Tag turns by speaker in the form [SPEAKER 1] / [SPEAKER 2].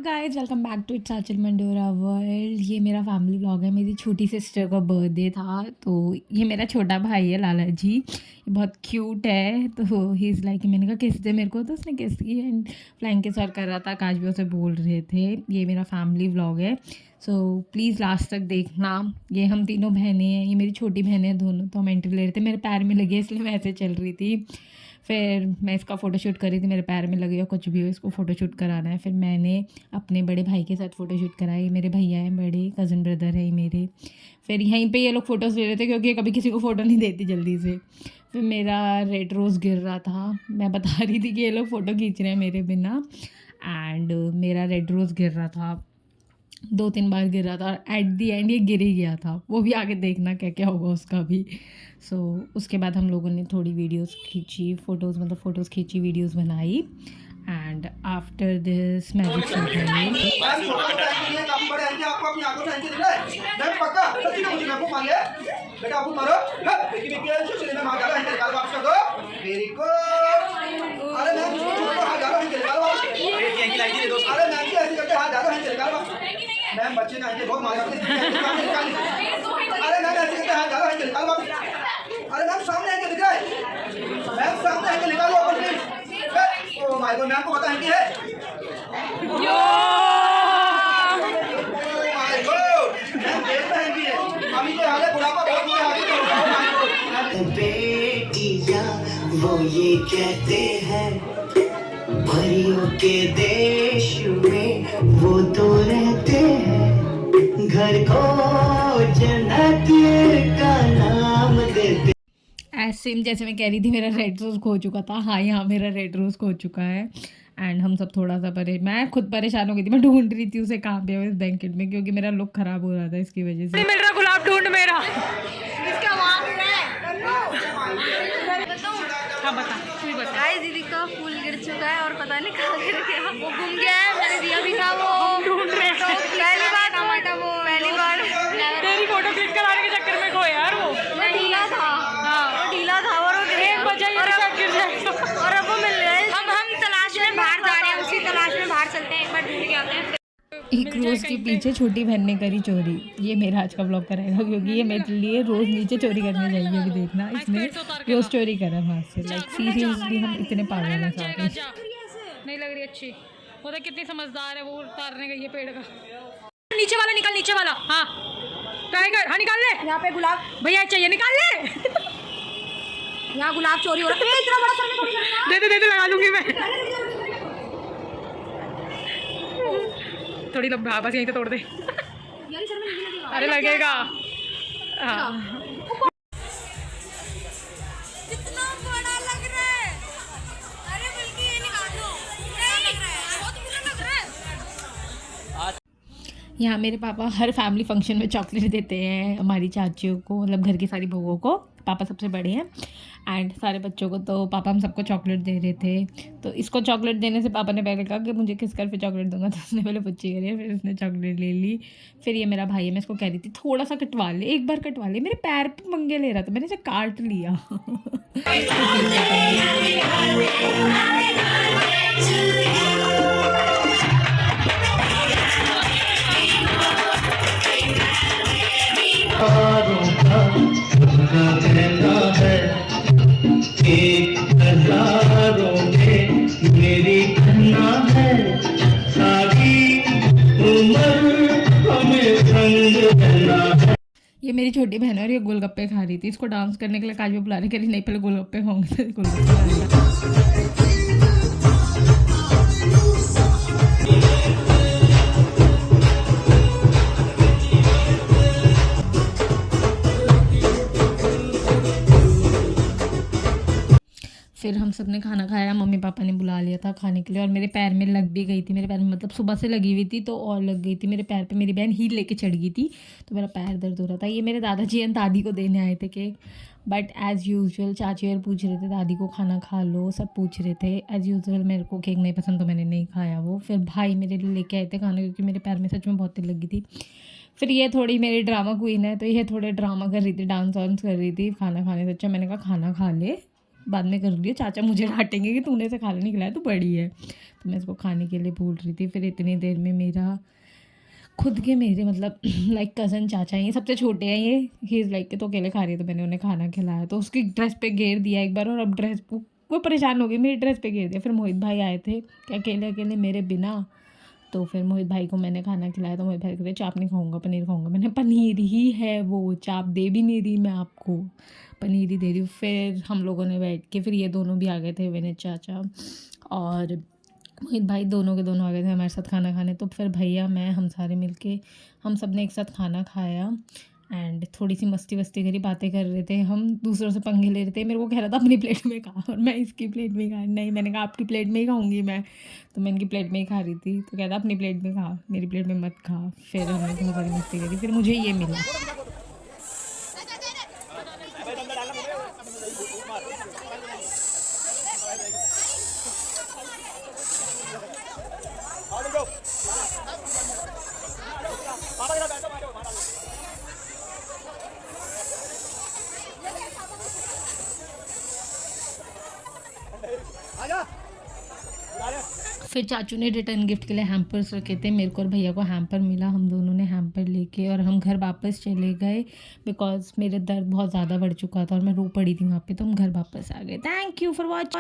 [SPEAKER 1] Guys welcome back to it's Aanchal Mandora world. ये मेरा family vlog है। मेरी छोटी सिस्टर का बर्थडे था, तो ये मेरा छोटा भाई है लाला जी। ये बहुत क्यूट है, तो ही इज़ लाइक, मैंने कहा किस दे मेरे को, तो उसने किस की एंड फ्लाइंग के सर कर रहा था। काश भी उसे बोल रहे थे। ये मेरा फैमिली व्लॉग है, सो प्लीज़ लास्ट तक देखना। ये हम तीनों बहनें हैं, ये मेरी छोटी बहनें हैं दोनों। तो हम एंट्री ले रहे थे, मेरे पैर में लगे इसलिए मैं ऐसे चल रही थी। फिर मैं इसका फ़ोटोशूट कर रही थी, मेरे पैर में लगे या कुछ भी हो, इसको फ़ोटोशूट कराना है। फिर मैंने अपने बड़े भाई के साथ फ़ोटोशूट कराई। मेरे भैया हैं बड़े, कज़न ब्रदर है ये मेरे। फिर यहीं पे ये लोग फ़ोटोज़ ले रहे थे, क्योंकि ये कभी किसी को फ़ोटो नहीं देती जल्दी से। फिर मेरा रेड रोज़ गिर रहा था, मैं बता रही थी कि ये लोग फ़ोटो खींच रहे हैं मेरे बिना। एंड मेरा रेड रोज़ गिर रहा था, 2-3 बार गिर रहा था, और एट दी एंड ये गिर ही गया था। वो भी आगे देखना क्या क्या होगा उसका भी। सो उसके बाद हम लोगों ने थोड़ी वीडियोस खींची, फ़ोटोज़ मतलब फ़ोटोज़ खींची, वीडियोस बनाई। And after this magic shoot है ये।
[SPEAKER 2] मैम बच्चे ना बहुत मार अरे मैम ऐसे करते हाथ डालो, निकालो वापस। अरे मैम सामने आके दिख रहा है, मैम सामने आके निकालो वापस। ओ माय गॉड, मैम को पता है कि है यो माय गॉड, मैम देखता है कि है अभी तो हाल है बुढ़ापा बहुत हुआ है।
[SPEAKER 3] बेटियां वो ये कहते हैं परियों के देश में वो तो रहते हैं, घर को जन्नत का नाम देते।
[SPEAKER 1] एज सेम जैसे मैं कह रही थी, मेरा रेड रोज़ खो चुका था। हाँ, यहाँ मेरा रेड रोज़ खो चुका है। एंड हम सब थोड़ा सा मैं खुद परेशान हो गई थी। मैं ढूंढ रही थी उसे कहाँ पे है इस ब्लैंकेट में, क्योंकि मेरा लुक ख़राब हो रहा था इसकी वजह से। मिल रहा गुलाब ढूंढ मेरा।
[SPEAKER 4] इसका वहाँ पे है।
[SPEAKER 1] हाँ बता, तू ही बता।
[SPEAKER 4] गाइस दीदी का फूल गिर चुका है और पता नहीं कहाँ गिर गया, वो गुम गया है। मैंने दिया भी था, वो
[SPEAKER 1] ढूंढ रहे हैं।
[SPEAKER 4] पहली बार टमाटा, वो पहली बार
[SPEAKER 1] तेरी फोटो क्लिक कराने के चक्कर में खो यार वो।
[SPEAKER 4] ढीला था। हाँ, वो ढीला था और वो गिर गया। और अब वो मिल गया है। हम तलाश में बाहर जा रहे हैं, उसी तलाश में बाहर चलते हैं, एक बार ढूंढ के आते हैं।
[SPEAKER 1] एक रोज़ के पीछे छोटी बहन ने करी चोरी। ये मेरा आज का ब्लॉग कराएगा, क्योंकि ये मेरे लिए रोज़ नीचे चोरी करने जाएगी। अभी देखना, इसने रोज़ चोरी करा वहाँ से। लाइक सीरियसली हम इतने पागल हैं सारे।
[SPEAKER 5] नहीं लग रही अच्छी, वो तो कितनी समझदार है, वो उतारने गई है पेड़ का। नीचे वाला निकाल, नीचे वाला। हाँ टाइगर, हाँ निकाल ले।
[SPEAKER 4] यहाँ पे गुलाब
[SPEAKER 5] भैया चाहिए, निकाल ले।
[SPEAKER 4] यहाँ गुलाब चोरी हो रहा है। इतना बड़ा सर में थोड़ी करना।
[SPEAKER 5] दे दे लगा लूंगी मैं। थोड़ी लब बस यहीं से तोड़ दे।
[SPEAKER 4] यार सर में नहीं लगेगा।
[SPEAKER 5] अरे लगेगा। हाँ
[SPEAKER 4] कितना बड़ा लग रहा है। अरे बल्कि ये निकाल दो, क्या लग रहा है, बहुत बुरा लग रहा है।
[SPEAKER 1] यहाँ मेरे पापा हर फैमिली फंक्शन में चॉकलेट देते हैं हमारी चाचियों को, मतलब घर की सारी बहुओं को। पापा सबसे बड़े हैं एंड सारे बच्चों को, तो पापा हम सबको चॉकलेट दे रहे थे। तो इसको चॉकलेट देने से पापा ने पहले कहा कि मुझे किस कर पे चॉकलेट दूंगा, तो उसने पहले पुच्ची करी, फिर उसने चॉकलेट ले ली। फिर ये मेरा भाई है, मैं इसको कह रही थी थोड़ा सा कटवा ले, एक बार कटवा ले। मेरे पैर पे पंगे ले रहा था, मैंने इसे काट लिया।
[SPEAKER 3] एक हजारों में मेरी कन्या है, सारी उम्र हमें संग रहना है।
[SPEAKER 1] ये मेरी छोटी बहन है और ये गोलगप्पे खा रही थी। इसको डांस करने के लिए काजू बुला रही, कह रही नहीं पहले गोलगप्पे खाऊंगी, तो गोलगप्पे खा रही है। फिर हम सब ने खाना खाया, मम्मी पापा ने बुला लिया था खाने के लिए, और मेरे पैर में लग भी गई थी। मेरे पैर में मतलब सुबह से लगी हुई थी, तो और लग गई थी मेरे पैर पे। मेरी बहन हील लेके चढ़ गई थी, तो मेरा पैर दर्द हो रहा था। ये मेरे दादाजी एंड दादी को देने आए थे केक, बट एज़ यूजुअल चाची और पूछ रहे थे दादी को खाना खा लो, सब पूछ रहे थे। एज़ यूजुअल मेरे को केक नहीं पसंद, तो मैंने नहीं खाया वो। फिर भाई मेरे लिए लेके आए थे खाना, क्योंकि मेरे पैर में सच में बहुत तिल लगी थी। फिर ये थोड़ी मेरी ड्रामा क्वीन है, तो ये थोड़े ड्रामा कर रही थी, डांस वांस कर रही थी खाना खाने से। अच्छा मैंने कहा खाना खा ले, बाद में कर लियो, चाचा मुझे डांटेंगे कि तूने इसे खाना नहीं खिलाया, तू बड़ी है। तो मैं इसको खाने के लिए बोल रही थी। फिर इतनी देर में मेरा खुद के मेरे मतलब लाइक कज़न चाचा हैं, ये सबसे छोटे हैं ये, ही इज़ लाइक तो अकेले खा रही है, तो मैंने उन्हें खाना खिलाया। तो उसकी ड्रेस पे घेर दिया एक बार, और अब ड्रेस वो परेशान हो गई, मेरी ड्रेस पे घेर दिया। फिर मोहित भाई आए थे कि अकेले अकेले मेरे बिना, तो फिर मोहित भाई को मैंने खाना खिलाया। तो मोहित भाई कहते चाप नहीं खाऊंगा, पनीर खाऊंगा। मैंने पनीर ही है वो, चाप दे भी नहीं रही मैं आपको, पनीर ही दे रही हूँ। फिर हम लोगों ने बैठ के, फिर ये दोनों भी आ गए थे, विनीत चाचा और मोहित भाई, दोनों के दोनों आ गए थे हमारे साथ खाना खाने। तो फिर भैया मैं हम सारे मिलके हम सब ने एक साथ खाना खाया एंड थोड़ी सी मस्ती वस्ती करी, बातें कर रहे थे, हम दूसरों से पंगे ले रहे थे। मेरे को कह रहा था अपनी प्लेट में खा, और मैं इसकी प्लेट में खा, नहीं मैंने कहा आपकी प्लेट में ही खाऊंगी मैं, तो मैं इनकी प्लेट में ही खा रही थी। तो कहता अपनी प्लेट में खा, मेरी प्लेट में मत खा। फिर हमने बहुत सारी मस्ती करी, फिर मुझे ये मिला। फिर चाचू ने रिटर्न गिफ्ट के लिए हैम्पर्स रखे थे, मेरे को और भैया को हैम्पर मिला, हम दोनों ने हैम्पर लेके और हम घर वापस चले गए, बिकॉज मेरे दर्द बहुत ज़्यादा बढ़ चुका था और मैं रो पड़ी थी वहाँ पे, तो हम घर वापस आ गए। Thank you for watch.